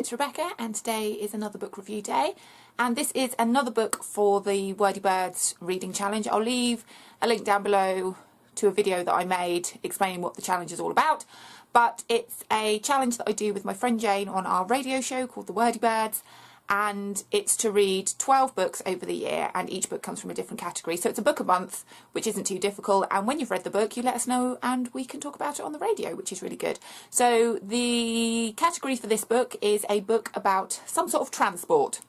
it's Rebecca, and today is another book review day, and this is another book for the Wordy Birds reading challenge. I'll leave a link down below to a video that I made explaining what the challenge is all about, but it's a challenge that I do with my friend Jane on our radio show called the Wordy Birds, and it's to read 12 books over the year, and each book comes from a different category, so it's a book a month, which isn't too difficult, and when you've read the book you let us know and we can talk about it on the radio, which is really good. So the category for this book is a book about some sort of transport.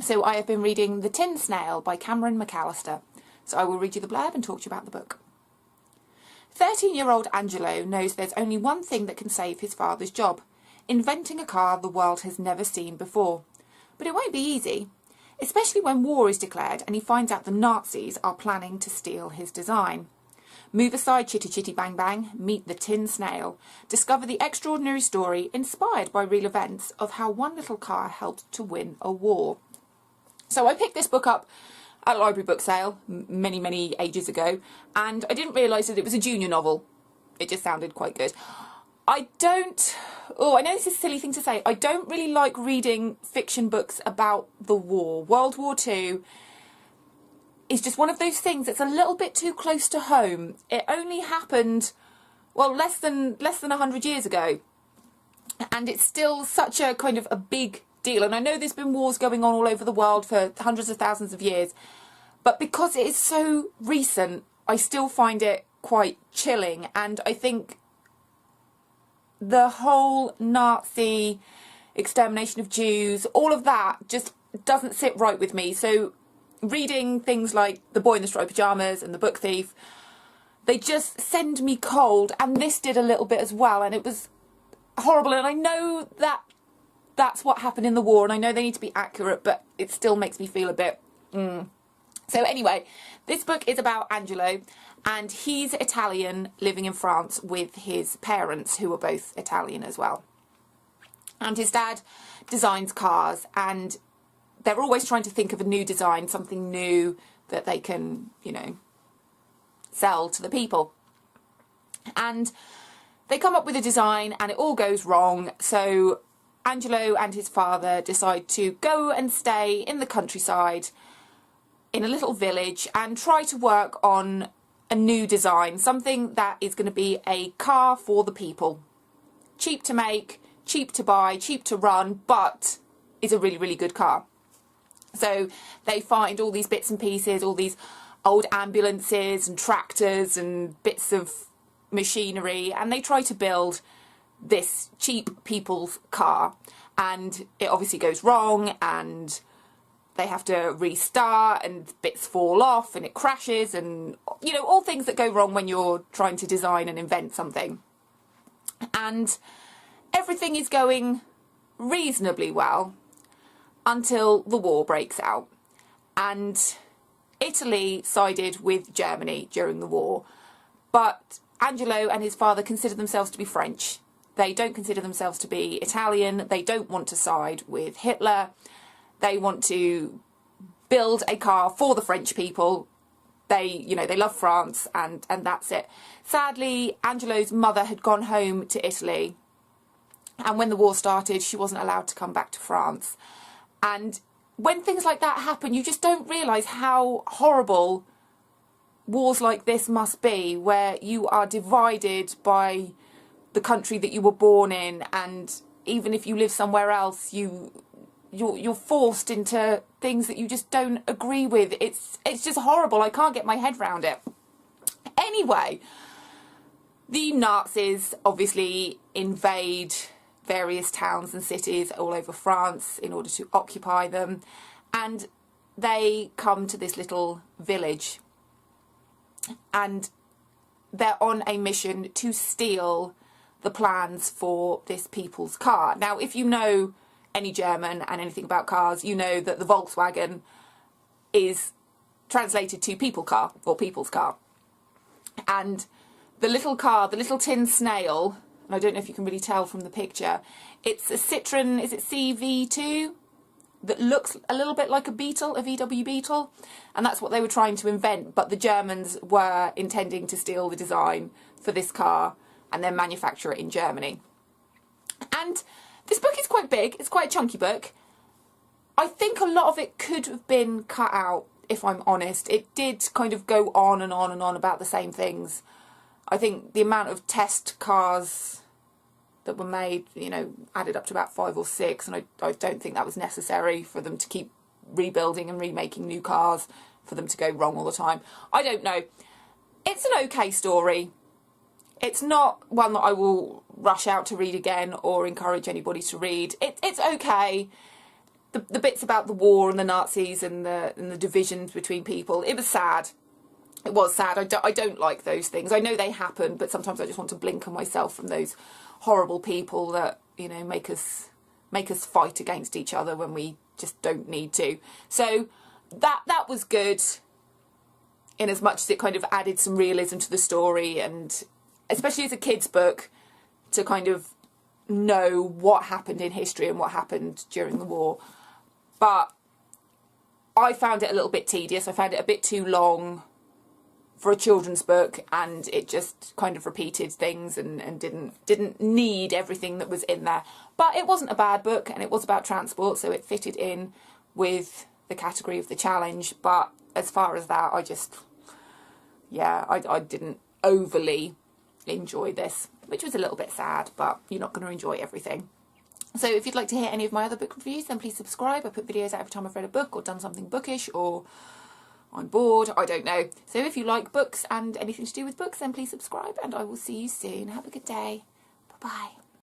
So I have been reading The Tin Snail by McAllister. So I will read you the blurb and talk to you about the book. 13-year-old Angelo knows there's only one thing that can save his father's job: inventing a car the world has never seen before. But it won't be easy, especially when war is declared and he finds out the Nazis are planning to steal his design. Move aside, chitty chitty bang bang, meet the Tin Snail. Discover the extraordinary story inspired by real events of how one little car helped to win a war. So I picked this book up at a library book sale many ages ago, and I didn't realise that it was a junior novel. It just sounded quite good. I know this is a silly thing to say, I don't really like reading fiction books about the war. World War II is just one of those things that's a little bit too close to home. It only happened, well, less than 100 years ago, and it's still such a kind of a big deal. And I know there's been wars going on all over the world for hundreds of thousands of years, but because it is so recent, I still find it quite chilling. And I think the whole Nazi extermination of Jews, all of that just doesn't sit right with me. So reading things like The Boy in the Striped Pyjamas and The Book Thief, they just send me cold, and this did a little bit as well, and it was horrible. And I know that that's what happened in the war, and I know they need to be accurate, but it still makes me feel a bit So anyway, this book is about Angelo, and he's Italian living in France with his parents, who are both Italian as well. And his dad designs cars, and they're always trying to think of a new design, something new that they can, you know, sell to the people. And they come up with a design and it all goes wrong. So Angelo and his father decide to go and stay in the countryside in a little village and try to work on a new design, something that is going to be a car for the people. Cheap to make, cheap to buy, cheap to run, but is a really good car. So they find all these bits and pieces, all these old ambulances and tractors and bits of machinery, and they try to build this cheap people's car. And it obviously goes wrong, and they have to restart, and bits fall off, and it crashes, and, you know, all things that go wrong when you're trying to design and invent something. And everything is going reasonably well until the war breaks out, and Italy sided with Germany during the war, but Angelo and his father consider themselves to be French. They don't consider themselves to be Italian. They don't want to side with Hitler. They want to build a car for the French people. They love France, and that's it. Sadly, Angelo's mother had gone home to Italy, and when the war started, she wasn't allowed to come back to France. And when things like that happen, you just don't realise how horrible wars like this must be, where you are divided by the country that you were born in, and even if you live somewhere else, you're forced into things that you just don't agree with. It's just horrible. I can't get my head around it. Anyway, the Nazis obviously invade various towns and cities all over France in order to occupy them, and they come to this little village, and they're on a mission to steal the plans for this people's car. Now, if you know any German and anything about cars, you know that the Volkswagen is translated to people car, or people's car. And the little car, the little tin snail, and I don't know if you can really tell from the picture, it's a Citroen, is it CV2? That looks a little bit like a Beetle, a VW Beetle, and that's what they were trying to invent, but the Germans were intending to steal the design for this car and then manufacture it in Germany. And this book is quite quite big. It's quite a chunky book. I think a lot of it could have been cut out, if I'm honest. It did kind of go on and on and on about the same things. I think the amount of test cars that were made, you know, added up to about 5 or 6, and I don't think that was necessary for them to keep rebuilding and remaking new cars, for them to go wrong all the time. I don't know. It's an okay story. It's not one that I will rush out to read again or encourage anybody to read. It's okay. The bits about the war and the Nazis and the divisions between people, it was sad. It was sad. I don't like those things. I know they happen, but sometimes I just want to blinker myself from those horrible people that, you know, make us fight against each other when we just don't need to. So that was good, in as much as it kind of added some realism to the story, and especially as a kid's book, to kind of know what happened in history and what happened during the war. But I found it a little bit tedious. I found it a bit too long for a children's book, and it just kind of repeated things and didn't need everything that was in there. But it wasn't a bad book, and it was about transport, so it fitted in with the category of the challenge. But as far as that, I didn't overly enjoy this, which was a little bit sad, but you're not going to enjoy everything. So if you'd like to hear any of my other book reviews, then please subscribe. I put videos out every time I've read a book or done something bookish, or I'm bored, I don't know. So if you like books and anything to do with books, then please subscribe, and I will see you soon. Have a good day. Bye-bye.